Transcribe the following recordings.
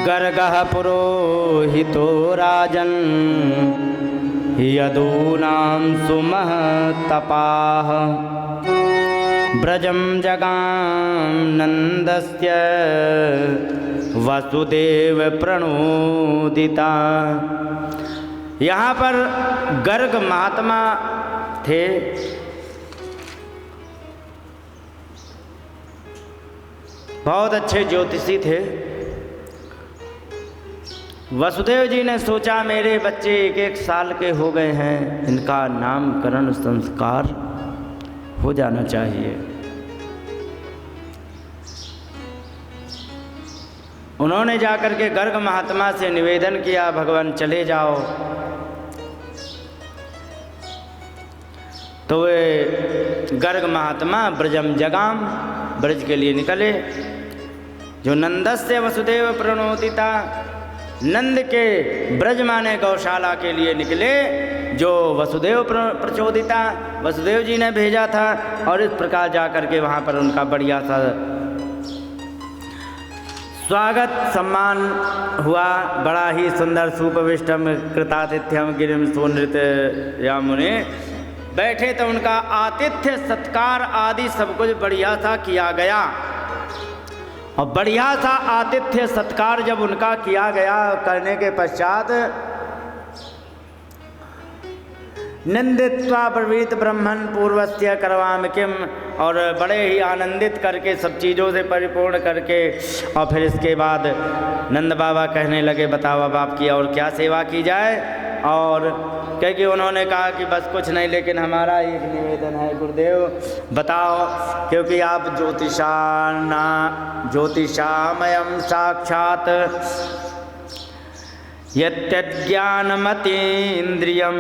गर्गः पुरोहितो राजन् यदूनां सुमहतपाः ब्रजं जगां नन्दस्य वसुदेव प्रणोदिता। यहाँ पर गर्ग महात्मा थे। बहुत अच्छे ज्योतिषी थे। वसुदेव जी ने सोचा मेरे बच्चे 1-1 साल के हो गए हैं, इनका नामकरण संस्कार हो जाना चाहिए। उन्होंने जाकर के गर्ग महात्मा से निवेदन किया, भगवान चले जाओ। तो वे गर्ग महात्मा ब्रजम जगाम, ब्रज के लिए निकले। जो नंदस्य वसुदेव प्रणोदिता, नंद के ब्रज माने गौशाला के लिए निकले, जो वसुदेव प्रचोदिता, वसुदेव जी ने भेजा था। और इस प्रकार जाकर के वहाँ पर उनका बढ़िया सा स्वागत सम्मान हुआ। बड़ा ही सुंदर सुपविष्टम कृतातिथ्यम गिरिम सुनृत या मुने। बैठे तो उनका आतिथ्य सत्कार आदि सब कुछ बढ़िया सा किया गया। और बढ़िया सा आतिथ्य सत्कार जब उनका किया गया, करने के पश्चात नंदित्वा ब्रवीत ब्रह्मन् पूर्वस्य करवाम किम, और बड़े ही आनंदित करके सब चीज़ों से परिपूर्ण करके, और फिर इसके बाद नंद बाबा कहने लगे बताओ अब आपकी और क्या सेवा की जाए। और क्योंकि उन्होंने कहा कि बस कुछ नहीं, लेकिन हमारा एक निवेदन है गुरुदेव बताओ, क्योंकि आप ज्योतिषामयम साक्षात यत्यज्ञानमतीन्द्रियं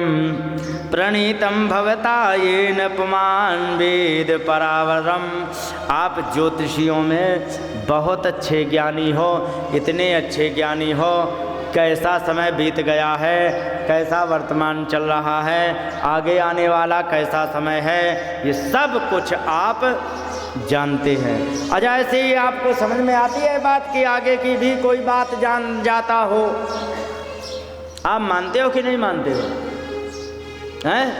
प्रणीतं भवता येन पुमान् वेद परावरम। आप ज्योतिषियों में बहुत अच्छे ज्ञानी हो, इतने अच्छे ज्ञानी हो, कैसा समय बीत गया है, कैसा वर्तमान चल रहा है, आगे आने वाला कैसा समय है, ये सब कुछ आप जानते हैं। अच्छा, ऐसे ही आपको समझ में आती है बात कि आगे की भी कोई बात जान जाता हो। आप मानते हो कि नहीं मानते हो? हैं?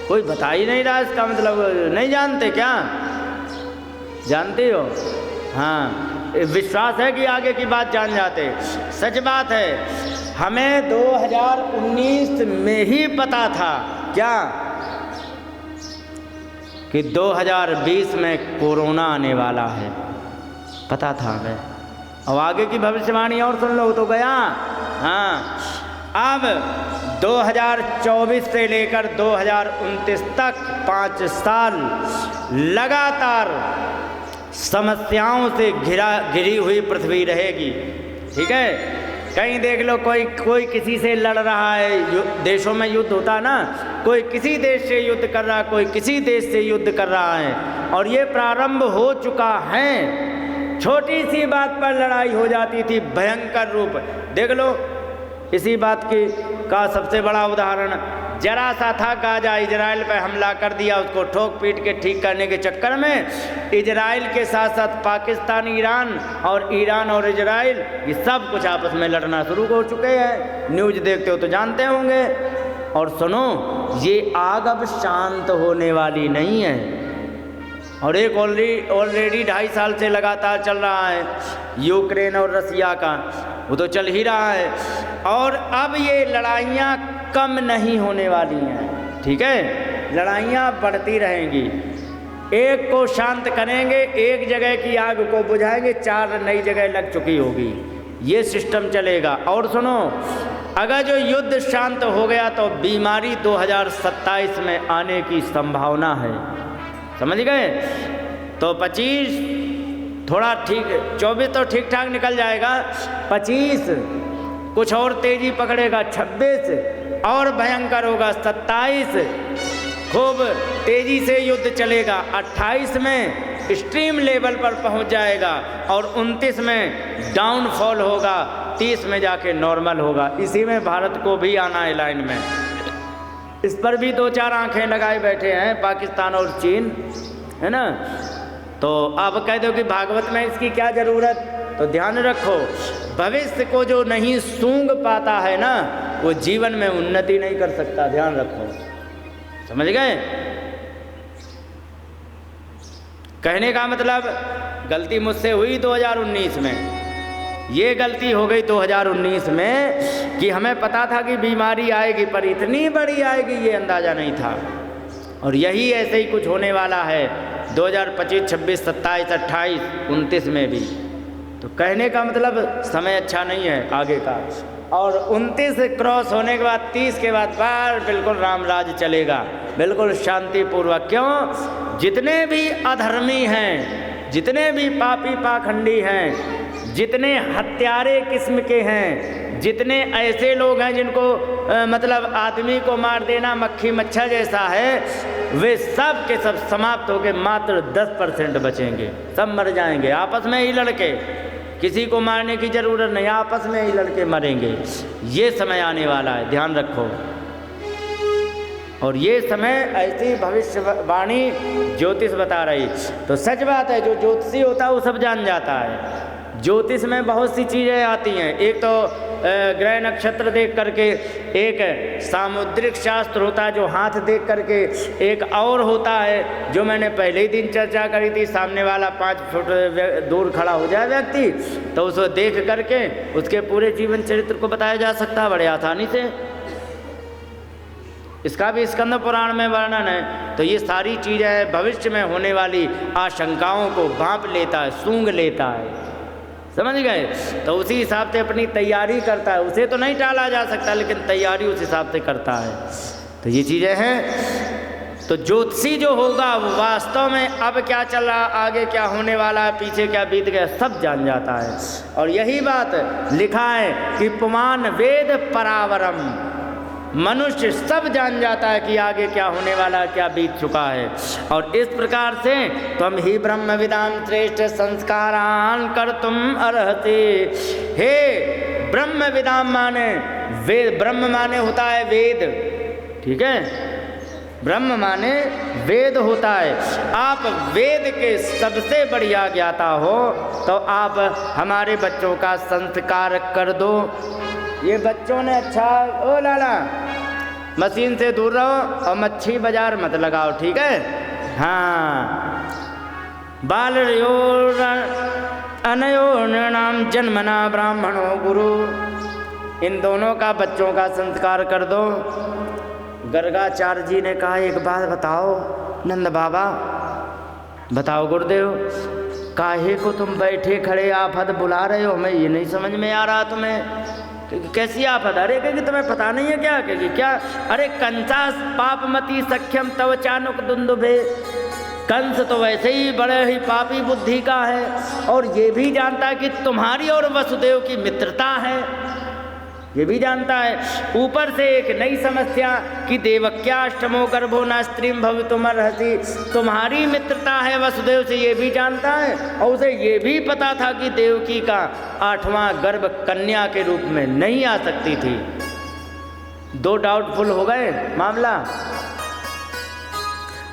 कोई बता ही नहीं रहा, इसका मतलब नहीं जानते क्या? जानते हो? हाँ, विश्वास है कि आगे की बात जान जाते। सच बात है, हमें 2019 में ही पता था क्या कि 2020 में कोरोना आने वाला है, पता था हमें। अब आगे की भविष्यवाणी और सुन लो तो गया। हाँ, अब 2024 से लेकर 2029 तक 5 साल लगातार समस्याओं से घिरी हुई पृथ्वी रहेगी। ठीक है, कहीं देख लो कोई किसी से लड़ रहा है, देशों में युद्ध होता ना, कोई किसी देश से युद्ध कर रहा है, कोई किसी देश से युद्ध कर रहा है, और ये प्रारंभ हो चुका है। छोटी सी बात पर लड़ाई हो जाती थी, भयंकर रूप। देख लो, इसी बात का सबसे बड़ा उदाहरण जरा सा था, गाजा इजराइल पर हमला कर दिया, उसको ठोक पीट के ठीक करने के चक्कर में इजराइल के साथ साथ पाकिस्तान, ईरान, और ईरान और इजराइल ये सब कुछ आपस में लड़ना शुरू हो चुके हैं। न्यूज़ देखते हो तो जानते होंगे। और सुनो, ये आग अब शांत होने वाली नहीं है, और एक ऑलरेडी 2.5 साल से लगातार चल रहा है यूक्रेन और रसिया का, वो तो चल ही रहा है। और अब ये लड़ाइयाँ कम नहीं होने वाली हैं। ठीक है, लड़ाइयाँ बढ़ती रहेंगी। एक को शांत करेंगे, एक जगह की आग को बुझाएंगे, 4 नई जगह लग चुकी होगी। ये सिस्टम चलेगा। और सुनो, अगर जो युद्ध शांत हो गया तो बीमारी 2027 में आने की संभावना है। समझ गए? तो 25 थोड़ा ठीक, 24 तो ठीक ठाक निकल जाएगा, 25 कुछ और तेजी पकड़ेगा, 26 और भयंकर होगा, 27 खूब तेजी से युद्ध चलेगा, 28 में एक्सट्रीम लेवल पर पहुंच जाएगा, और 29 में डाउनफॉल होगा, 30 में जाके नॉर्मल होगा। इसी में भारत को भी आना है लाइन में। इस पर भी 2-4 आंखें लगाए बैठे हैं पाकिस्तान और चीन, है ना। तो अब कह दो कि भागवत में इसकी क्या ज़रूरत, तो ध्यान रखो, भविष्य को जो नहीं सूंघ पाता है ना, वो जीवन में उन्नति नहीं कर सकता। ध्यान रखो, समझ गए? कहने का मतलब, गलती मुझसे हुई 2019 में, ये गलती हो गई 2019 में कि हमें पता था कि बीमारी आएगी, पर इतनी बड़ी आएगी ये अंदाज़ा नहीं था। और यही ऐसे ही कुछ होने वाला है 2025, 26, 27, 28, 29 में भी। तो कहने का मतलब समय अच्छा नहीं है आगे का। और 29 क्रॉस होने के बाद 30 के बाद बार बिल्कुल राम राज चलेगा, बिल्कुल शांतिपूर्वक। क्यों? जितने भी अधर्मी हैं, जितने भी पापी पाखंडी हैं, जितने हत्यारे किस्म के हैं, जितने ऐसे लोग हैं जिनको मतलब आदमी को मार देना मक्खी मच्छर जैसा है, वे सब के सब समाप्त होकर मात्र 10% बचेंगे। सब मर जाएंगे आपस में ही लड़के, किसी को मारने की जरूरत नहीं, आपस में ही लड़के मरेंगे। ये समय आने वाला है, ध्यान रखो। और ये समय ऐसी भविष्यवाणी ज्योतिष बता रही। तो सच बात है, जो ज्योतिषी होता है वो सब जान जाता है। ज्योतिष में बहुत सी चीज़ें आती हैं। एक तो ग्रह नक्षत्र देख करके, एक सामुद्रिक शास्त्र होता है जो हाथ देख करके, एक और होता है जो मैंने पहले ही दिन चर्चा करी थी, सामने वाला 5 फुट दूर खड़ा हो जाए व्यक्ति, तो उसको देख करके उसके पूरे जीवन चरित्र को बताया जा सकता है बड़े आसानी से। इसका भी स्कंद पुराण में वर्णन है। तो ये सारी चीज़ें भविष्य में होने वाली आशंकाओं को भांप लेता है, सूंघ लेता है, समझ गए? तो उसी हिसाब से अपनी तैयारी करता है। उसे तो नहीं टाला जा सकता, लेकिन तैयारी उस हिसाब से करता है। तो ये चीज़ें हैं। तो ज्योतिषी जो होगा वो वास्तव में अब क्या चल रहा, आगे क्या होने वाला है, पीछे क्या बीत गया, सब जान जाता है। और यही बात लिखा है कि पुमान वेद परावरम, मनुष्य सब जान जाता है कि आगे क्या होने वाला है, क्या बीत चुका है। और इस प्रकार से तुम ही ब्रह्म विदाम श्रेष्ठ संस्कारान कर तुम अर्हते। हे ब्रह्म विदाम माने वेद, ब्रह्म माने होता है वेद, ठीक है? ब्रह्म माने वेद होता है। आप वेद के सबसे बढ़िया ज्ञाता हो, तो आप हमारे बच्चों का संस्कार कर दो। ये बच्चों ने अच्छा, ओ लाला मशीन से दूर रहो और मच्छी बाजार मत लगाओ, ठीक है? हाँ। बाल अनयो नाम जन्मना ब्राह्मणो गुरु, इन दोनों का बच्चों का संस्कार कर दो। गर्गाचार्य जी ने कहा, एक बात बताओ नंद बाबा, बताओ गुरुदेव, काहे को तुम बैठे खड़े आफत बुला रहे हो? हमें ये नहीं समझ में आ रहा तुम्हें कैसी आफत? अरे कहेगी तुम्हें पता नहीं है क्या? कहेगी क्या? अरे कंसा पापमती सख्यम तव चानुक दुंदुभे, कंस तो वैसे ही बड़े ही पापी बुद्धि का है, और ये भी जानता है कि तुम्हारी और वसुदेव की मित्रता है, ये भी जानता है। ऊपर से एक नई समस्या कि देवक्याष्टमो गर्भो न स्त्रीम भवितुमर्हसि, तुम्हारी मित्रता है वसुदेव से, ये भी जानता है। और उसे ये भी पता था कि देवकी का 8वां गर्भ कन्या के रूप में नहीं आ सकती थी। 2 डाउटफुल हो गए मामला।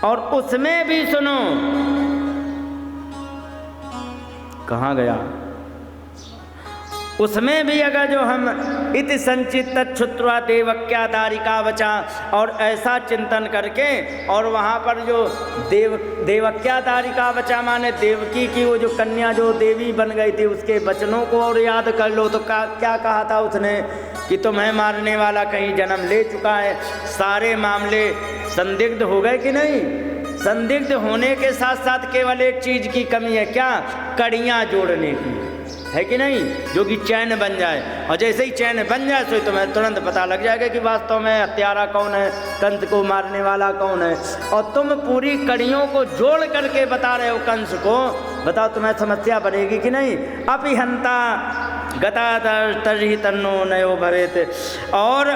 और उसमें भी सुनो, कहाँ गया? उसमें भी अगर जो हम इति संचित तच्छुत्वा देवक्या दारिका वचा, और ऐसा चिंतन करके, और वहाँ पर जो देवक्या दारिका वचा माने देवकी की वो जो कन्या जो देवी बन गई थी, उसके वचनों को और याद कर लो। तो क्या कहा था उसने कि तुम्हें मारने वाला कहीं जन्म ले चुका है। सारे मामले संदिग्ध हो गए कि नहीं? संदिग्ध होने के साथ साथ केवल एक चीज़ की कमी है, क्या? कड़ियाँ जोड़ने की, है कि नहीं? जो कि चैन बन जाए। और जैसे ही चैन बन जाए तो तुम्हें तुरंत पता लग जाएगा कि वास्तव में हत्यारा कौन है, कंस को मारने वाला कौन है। और तुम पूरी कड़ियों को जोड़ करके बता रहे हो कंस को, बताओ तुम्हें समस्या बनेगी कि नहीं? अपिहंता गता तर्हि तन्नो नयो भवेत। और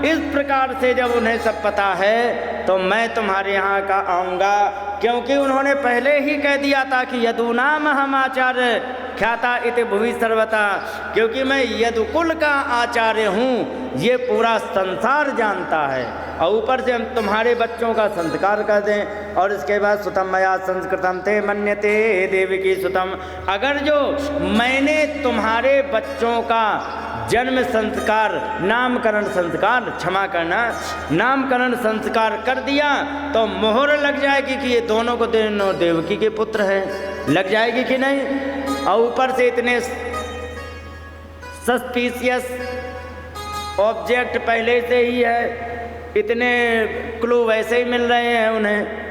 इस प्रकार से जब उन्हें सब पता है तो मैं तुम्हारे यहाँ का आऊँगा, क्योंकि उन्होंने पहले ही कह दिया था कि यदुनाम हम आचार्य ख्याता इति भुवि सर्वथा, क्योंकि मैं यदुकुल का आचार्य हूँ ये पूरा संसार जानता है। और ऊपर से हम तुम्हारे बच्चों का संस्कार कर दें। और इसके बाद सुतम मया संस्कृतम ते मन्यते देवकी सुतम, अगर जो मैंने तुम्हारे बच्चों का जन्म संस्कार, नामकरण संस्कार, क्षमा करना, नामकरण संस्कार कर दिया तो मोहर लग जाएगी कि ये दोनों को दोनों देवकी के पुत्र हैं, लग जाएगी कि नहीं। और ऊपर से इतने सस्पिशियस ऑब्जेक्ट पहले से ही है, इतने क्लू वैसे ही मिल रहे हैं उन्हें,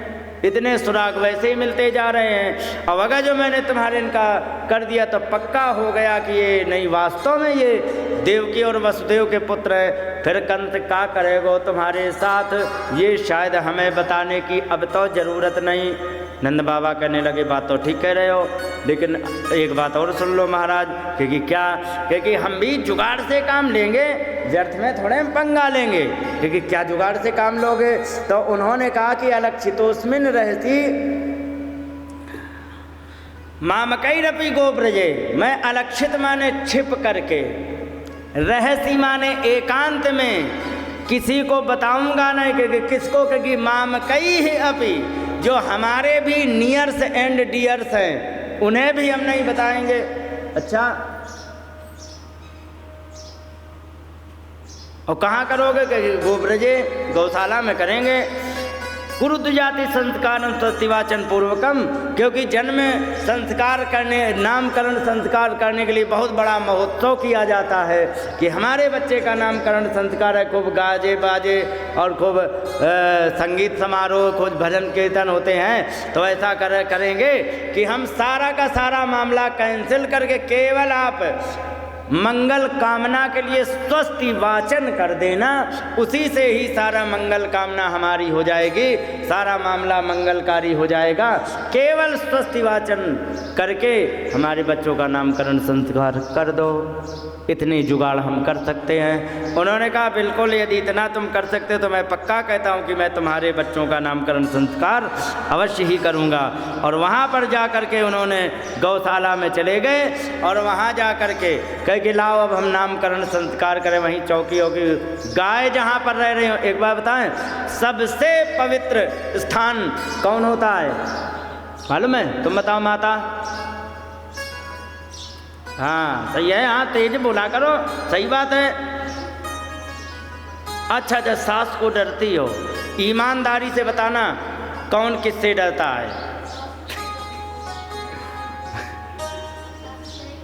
इतने सुराग वैसे ही मिलते जा रहे हैं। अब अगर जो मैंने तुम्हारे इनका कर दिया तो पक्का हो गया कि ये नहीं, वास्तव में ये देवकी और वसुदेव के पुत्र हैं। फिर कंस क्या करेगो तुम्हारे साथ, ये शायद हमें बताने की अब तो ज़रूरत नहीं। नंद बाबा कहने लगे बात तो ठीक कह रहे हो, लेकिन एक बात और सुन लो महाराज, क्योंकि हम भी जुगाड़ से काम लेंगे, व्यर्थ में थोड़े हम पंगा लेंगे। क्योंकि क्या जुगाड़ से काम लोगे? तो उन्होंने कहा कि अलक्षितोस्मिन रहसी मामकैरपि गोब्रजे, मैं अलक्षित माने छिप करके, रहसी माने एकांत में, किसी को बताऊंगा नहीं। क्योंकि किसको? क्योंकि मामकई है अपि, जो हमारे भी नियर्स एंड डियर्स हैं उन्हें भी हम नहीं बताएंगे। अच्छा, और कहाँ करोगे? क्योंकि गोब्रजे, गौशाला में करेंगे। कुरुद जाति संस्कार सतिवाचन पूर्वकम, क्योंकि जन्म संस्कार करने, नामकरण संस्कार करने के लिए बहुत बड़ा महोत्सव किया जाता है कि हमारे बच्चे का नामकरण संस्कार है। खूब गाजे बाजे और खूब संगीत समारोह, खूब भजन कीर्तन होते हैं। तो ऐसा करेंगे कि हम सारा का सारा मामला कैंसिल करके केवल आप मंगल कामना के लिए स्वस्ति वाचन कर देना, उसी से ही सारा मंगल कामना हमारी हो जाएगी, सारा मामला मंगलकारी हो जाएगा। केवल स्वस्ति वाचन करके हमारे बच्चों का नामकरण संस्कार कर दो, इतनी जुगाड़ हम कर सकते हैं। उन्होंने कहा बिल्कुल, यदि इतना तुम कर सकते तो मैं पक्का कहता हूँ कि मैं तुम्हारे बच्चों का नामकरण संस्कार अवश्य ही करूँगा। और वहाँ पर जा कर के उन्होंने गौशाला में चले गए और वहाँ जा कर के कह कि लाओ अब हम नामकरण संस्कार करें। वहीं चौकी होगी, गाय जहाँ पर रह रही हो, एक बार बताएं, सबसे पवित्र स्थान कौन होता है मालूम है? तुम बताओ माता। हाँ सही है, हाँ तेज बोला करो, सही बात है। अच्छा, जब सास को डरती हो, ईमानदारी से बताना कौन किससे डरता है?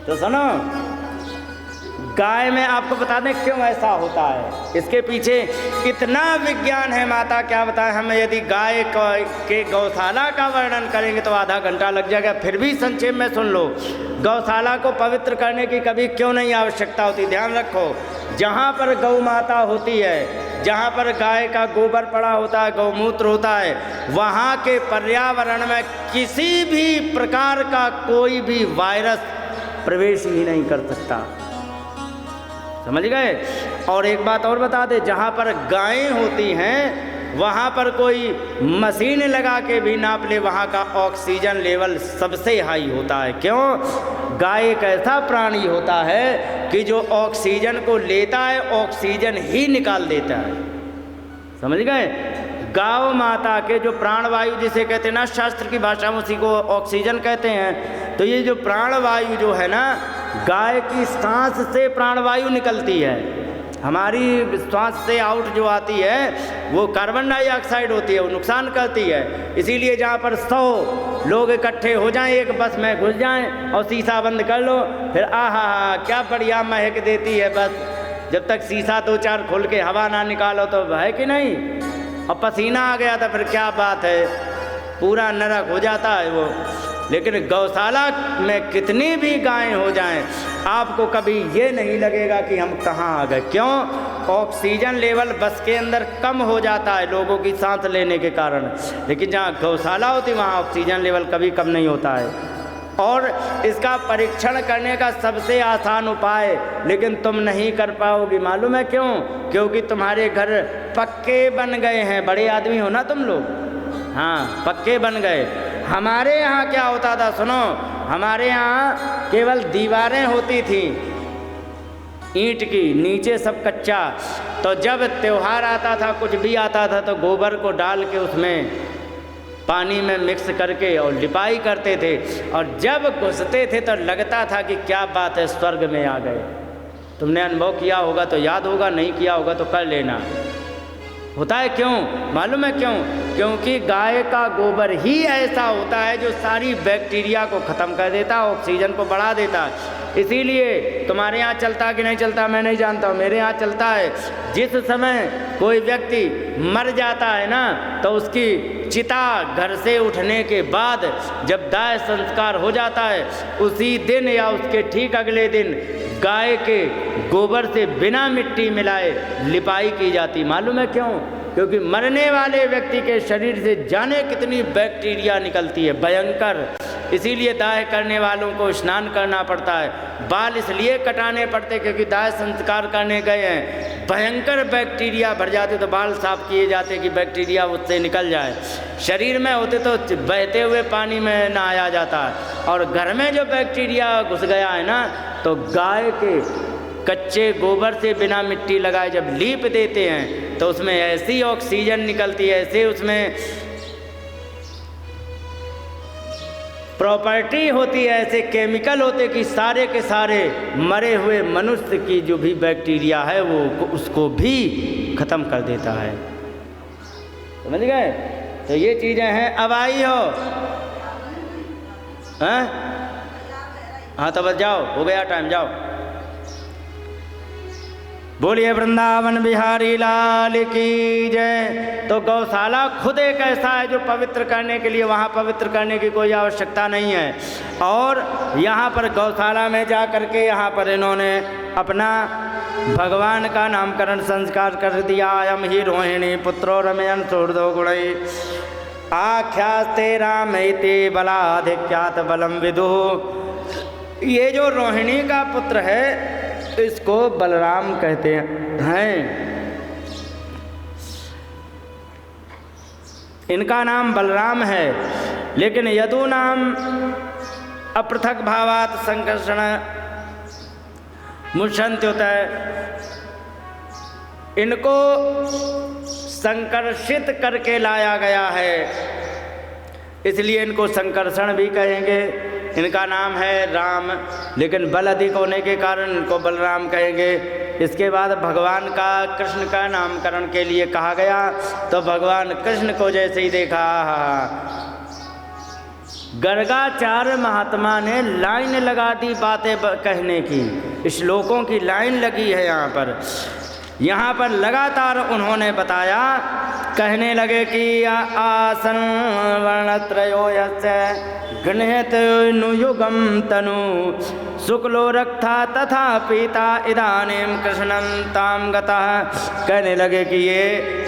तो सुनो, गाय में आपको बता दें क्यों ऐसा होता है, इसके पीछे इतना विज्ञान है माता, क्या बताएं। हम यदि गाय के गौशाला का वर्णन करेंगे तो आधा घंटा लग जाएगा। फिर भी संक्षेप में सुन लो, गौशाला को पवित्र करने की कभी क्यों नहीं आवश्यकता होती। ध्यान रखो, जहाँ पर गौ माता होती है, जहाँ पर गाय का गोबर पड़ा होता है, गौमूत्र होता है, वहाँ के पर्यावरण में किसी भी प्रकार का कोई भी वायरस प्रवेश ही नहीं कर सकता, समझ गए। और एक बात और बता दे, जहाँ पर गायें होती हैं वहाँ पर कोई मशीन लगा के भी नाप ले, वहाँ का ऑक्सीजन लेवल सबसे हाई होता है। क्यों? गाय एक ऐसा प्राणी होता है कि जो ऑक्सीजन को लेता है, ऑक्सीजन ही निकाल देता है, समझ गए। गौ माता के जो प्राणवायु जिसे कहते हैं ना, शास्त्र की भाषा में उसी को ऑक्सीजन कहते हैं। तो ये जो प्राणवायु जो है ना, गाय की सांस से प्राणवायु निकलती है। हमारी सांस से आउट जो आती है वो कार्बन डाइऑक्साइड होती है, वो नुकसान करती है। इसीलिए जहाँ पर 100 लोग इकट्ठे हो जाएं, एक बस में घुस जाएं और शीशा बंद कर लो, फिर आहा क्या बढ़िया महक देती है बस। जब तक शीशा 2-4 खोल के हवा ना निकालो तो है कि नहीं। और पसीना आ गया तो फिर क्या बात है, पूरा नरक हो जाता है वो। लेकिन गौशाला में कितनी भी गायें हो जाएं, आपको कभी ये नहीं लगेगा कि हम कहाँ आ गए। क्यों? ऑक्सीजन लेवल बस के अंदर कम हो जाता है लोगों की सांस लेने के कारण, लेकिन जहाँ गौशाला होती वहाँ ऑक्सीजन लेवल कभी कम नहीं होता है। और इसका परीक्षण करने का सबसे आसान उपाय लेकिन तुम नहीं कर पाओगी, मालूम है क्यों? क्योंकि तुम्हारे घर पक्के बन गए हैं, बड़े आदमी हो ना तुम लोग, हाँ पक्के बन गए। हमारे यहाँ क्या होता था, सुनो, हमारे यहाँ केवल दीवारें होती थीं ईंट की, नीचे सब कच्चा। तो जब त्यौहार आता था, कुछ भी आता था, तो गोबर को डाल के उसमें पानी में मिक्स करके और लिपाई करते थे। और जब घुसते थे तो लगता था कि क्या बात है, स्वर्ग में आ गए। तुमने अनुभव किया होगा तो याद होगा, नहीं किया होगा तो कर लेना। होता है क्यों मालूम है क्यों? क्योंकि गाय का गोबर ही ऐसा होता है जो सारी बैक्टीरिया को ख़त्म कर देता है, ऑक्सीजन को बढ़ा देता है। इसीलिए तुम्हारे यहाँ चलता कि नहीं चलता मैं नहीं जानता हूँ, मेरे यहाँ चलता है। जिस समय कोई व्यक्ति मर जाता है ना, तो उसकी चिता घर से उठने के बाद जब दाह संस्कार हो जाता है, उसी दिन या उसके ठीक अगले दिन गाय के गोबर से बिना मिट्टी मिलाए लिपाई की जाती। मालूम है क्यों? क्योंकि मरने वाले व्यक्ति के शरीर से जाने कितनी बैक्टीरिया निकलती है, भयंकर। इसीलिए दाह करने वालों को स्नान करना पड़ता है। बाल इसलिए कटाने पड़ते क्योंकि दाह संस्कार करने गए हैं, भयंकर बैक्टीरिया भर जाते, तो बाल साफ किए जाते कि बैक्टीरिया उससे निकल जाए। शरीर में होते तो बहते हुए पानी में नहाया जाता है। और घर में जो बैक्टीरिया घुस गया है ना, तो गाय के कच्चे गोबर से बिना मिट्टी लगाए जब लीप देते हैं तो उसमें ऐसी ऑक्सीजन निकलती है, ऐसे उसमें प्रॉपर्टी होती है, ऐसे केमिकल होते कि सारे के सारे मरे हुए मनुष्य की जो भी बैक्टीरिया है वो उसको भी ख़त्म कर देता है। समझ गए? तो ये चीज़ें हैं। अब आई हो हाँ तो बस जाओ, हो गया टाइम, जाओ। बोलिए वृंदावन बिहारी लाल की जय। तो गौशाला खुद एक ऐसा है जो पवित्र करने के लिए, वहाँ पवित्र करने की कोई आवश्यकता नहीं है। और यहाँ पर गौशाला में जा कर के यहाँ पर इन्होंने अपना भगवान का नामकरण संस्कार कर दिया। अयम ही रोहिणी पुत्रो रमयन सूर्धो गुणै आख्यास्ते रामैते बलाधिक्यात बलम विदु। ये जो रोहिणी का पुत्र है इसको बलराम कहते हैं। इनका नाम बलराम है, लेकिन यदु नाम अपृथक भावात संकर्षण मुष्यन्त होता है। इनको संकर्षित करके लाया गया है, इसलिए इनको संकर्षण भी कहेंगे। इनका नाम है राम, लेकिन बल अधिक होने के कारण इनको बलराम कहेंगे। इसके बाद भगवान का कृष्ण का नामकरण के लिए कहा गया, तो भगवान कृष्ण को जैसे ही देखा, गर्गाचार्य महात्मा ने लाइन लगा दी बातें कहने की, श्लोकों की लाइन लगी है यहाँ पर। यहाँ पर लगातार उन्होंने बताया, कहने लगे कि आसन वर्णत्रयो यस्य गृह्यत नुयुगम तनु शुक्लो रक्था तथा पीता इदानीम कृष्णं ताम गतः। कहने लगे कि ये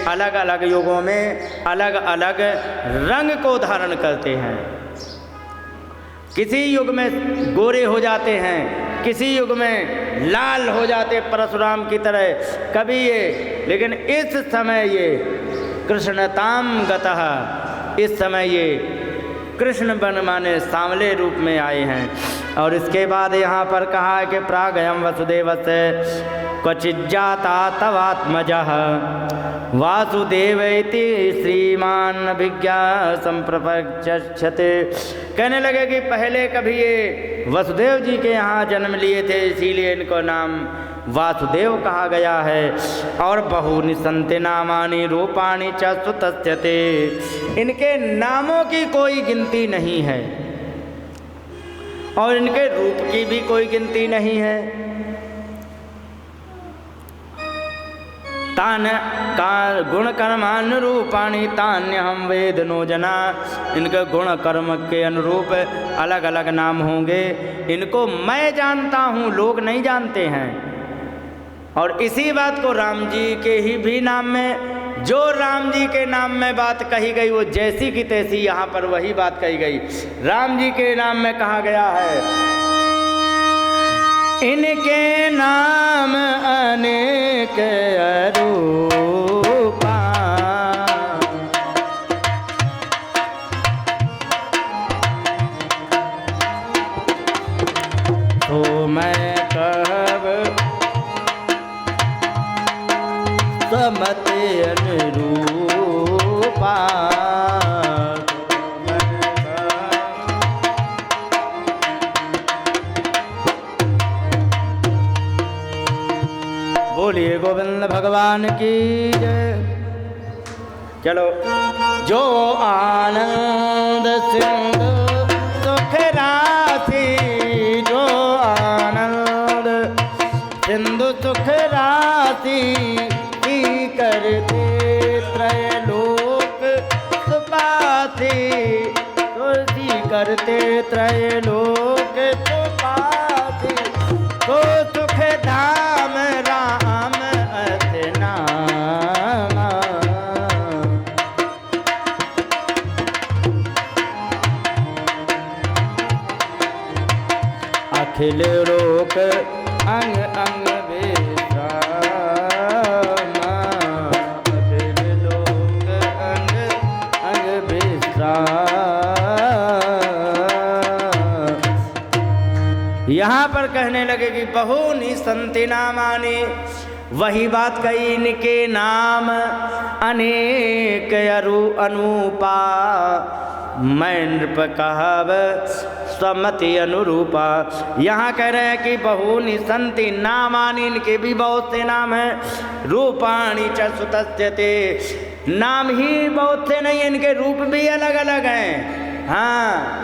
अलग अलग युगों में अलग अलग रंग को धारण करते हैं। किसी युग में गोरे हो जाते हैं, किसी युग में लाल हो जाते परशुराम की तरह, कभी ये, लेकिन इस समय ये कृष्णताम गतः, इस समय ये कृष्ण बन माने सांवले रूप में आए हैं। और इसके बाद यहाँ पर कहा है कि प्रागयम वसुदेवस्य क्वचिज्जाता तवात्मजः वासुदेव इति श्रीमान अभिज्ञा संप्रपक्षते। कहने लगे कि पहले कभी ये वसुदेव जी के यहाँ जन्म लिए थे, इसीलिए इनको नाम वासुदेव कहा गया है। और बहुनि सन्ति नामानि रूपाणि च सुतस्यते। इनके नामों की कोई गिनती नहीं है और इनके रूप की भी कोई गिनती नहीं है। तान का गुण कर्मानुरूपाणि तान्य हम वेद नो जना। इनके गुण कर्म के अनुरूप अलग अलग नाम होंगे, इनको मैं जानता हूँ, लोग नहीं जानते हैं। और इसी बात को राम जी के ही भी नाम में, जो राम जी के नाम में बात कही गई वो जैसी की तैसी यहाँ पर वही बात कही गई। राम जी के नाम में कहा गया है, इनके नाम अनेक रूपा। मैं कहब समति अनुरूपा। बोलिए गोविंद भगवान की जय। चलो। जो आनंद सिंधु सुख राशि, जो आनंद सिंधु सुख राशि, करते त्रैलोक सुपासी, तुलसी करते त्रैलोक सुपासी, तो सुख धाम राम नामा। अखिल लोक अंग अंग यहाँ पर कहने लगे कि बहु निसंति नामानि, वही बात कही इनके नाम अनेक अनूपा, मैं नृप कहब समति अनुरूपा। यहाँ कह रहे हैं कि बहु निसंति नामानि, इनके भी बहुत से नाम हैं। रूपाणि च सुतस्यते, नाम ही बहुत से नहीं, इनके रूप भी अलग अलग हैं। हाँ,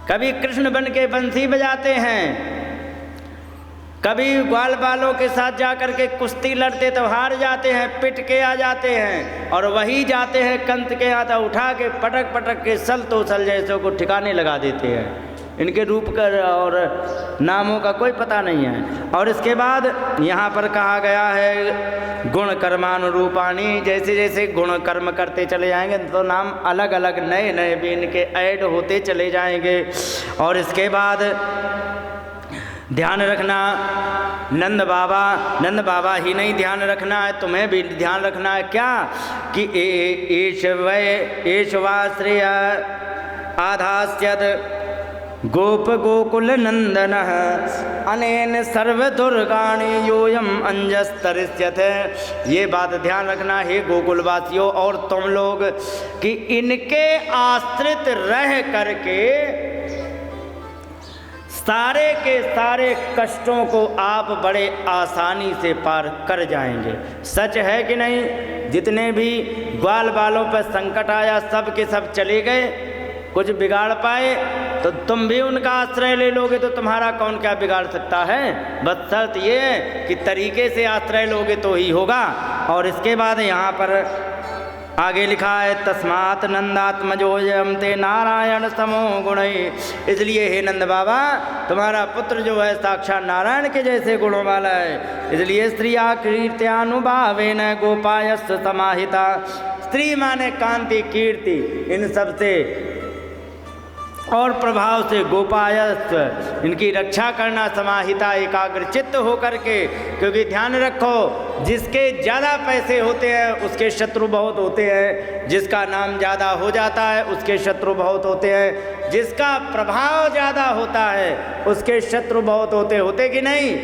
कभी कृष्ण बन के बंसी बजाते हैं, कभी ग्वाल बालों के साथ जाकर के कुश्ती लड़ते तो हार जाते हैं, पिट के आ जाते हैं, और वही जाते हैं कंस के हाथ उठा के पटक पटक के सल तो सल जैसे को ठिकाने लगा देते हैं। इनके रूप कर और नामों का कोई पता नहीं है। और इसके बाद यहाँ पर कहा गया है गुण कर्मानुरूपाणी, जैसे जैसे गुण कर्म करते चले जाएंगे तो नाम अलग अलग नए नए भी इनके ऐड होते चले जाएंगे। और इसके बाद ध्यान रखना, नंद बाबा ही नहीं ध्यान रखना है, तुम्हें भी ध्यान रखना है क्या कि एषवाश्रय आधास्यद गोप गोकुल नंदन अनेन सर्व दुर्गाणि योयम अंजस्तरिष्यते। ये बात ध्यान रखना है गोकुलवासियों और तुम लोग कि इनके आश्रित रह करके सारे के सारे कष्टों को आप बड़े आसानी से पार कर जाएंगे। सच है कि नहीं? जितने भी ग्वाल बालों पर संकट आया सब के सब चले गए, कुछ बिगाड़ पाए तो तुम भी उनका आश्रय ले लोगे तो तुम्हारा कौन क्या बिगाड़ सकता है। बस शर्त ये है कि तरीके से आश्रय लोगे तो ही होगा। और इसके बाद यहाँ पर आगे लिखा है तस्मात् नंदात्मजोयम ते नारायण समो गुणै। इसलिए हे नंद बाबा तुम्हारा पुत्र जो है साक्षात नारायण के जैसे गुणों वाला है। इसलिए स्त्रिया कीर्त्यानुभावेन गोपायस्व समाहिता। स्त्री माने कांति कीर्ति इन सब से और प्रभाव से गोपायस्व इनकी रक्षा करना, समाहिता एकाग्र चित्त होकर के। क्योंकि ध्यान रखो जिसके ज़्यादा पैसे होते हैं उसके शत्रु बहुत होते हैं, जिसका नाम ज़्यादा हो जाता है उसके शत्रु बहुत होते हैं, जिसका प्रभाव ज़्यादा होता है उसके शत्रु बहुत होते कि नहीं?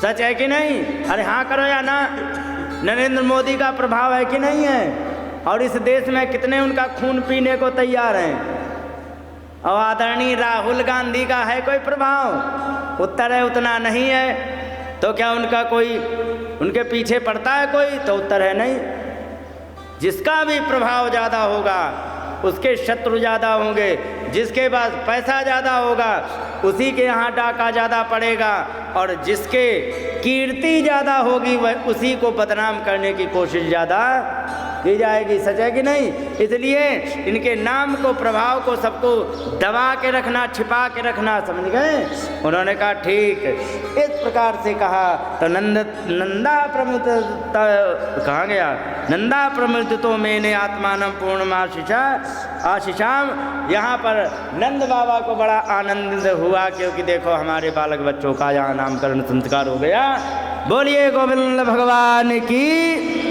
सच है कि नहीं? अरे हाँ करो या ना। नरेंद्र मोदी का प्रभाव है कि नहीं है? और इस देश में कितने उनका खून पीने को तैयार हैं। और आदरणीय राहुल गांधी का है कोई प्रभाव? उत्तर है उतना नहीं है। तो क्या उनका कोई उनके पीछे पड़ता है कोई? तो उत्तर है नहीं। जिसका भी प्रभाव ज़्यादा होगा उसके शत्रु ज़्यादा होंगे, जिसके पास पैसा ज़्यादा होगा उसी के यहाँ डाका ज़्यादा पड़ेगा, और जिसके कीर्ति ज़्यादा होगी वह उसी को बदनाम करने की कोशिश ज़्यादा की जाएगी। सच है कि नहीं? इसलिए इनके नाम को, प्रभाव को, सबको दबा के रखना, छिपा के रखना। समझ गए? उन्होंने कहा ठीक। इस प्रकार से कहा तो नंदा प्रमुख कहा गया, नंदा प्रमुख तो मैंने आत्मान पूर्ण आशीषाम। यहाँ पर नंद बाबा को बड़ा आनंद हुआ क्योंकि देखो हमारे बालक बच्चों का यहाँ नामकरण संस्कार हो गया। बोलिए गोविंद भगवान की।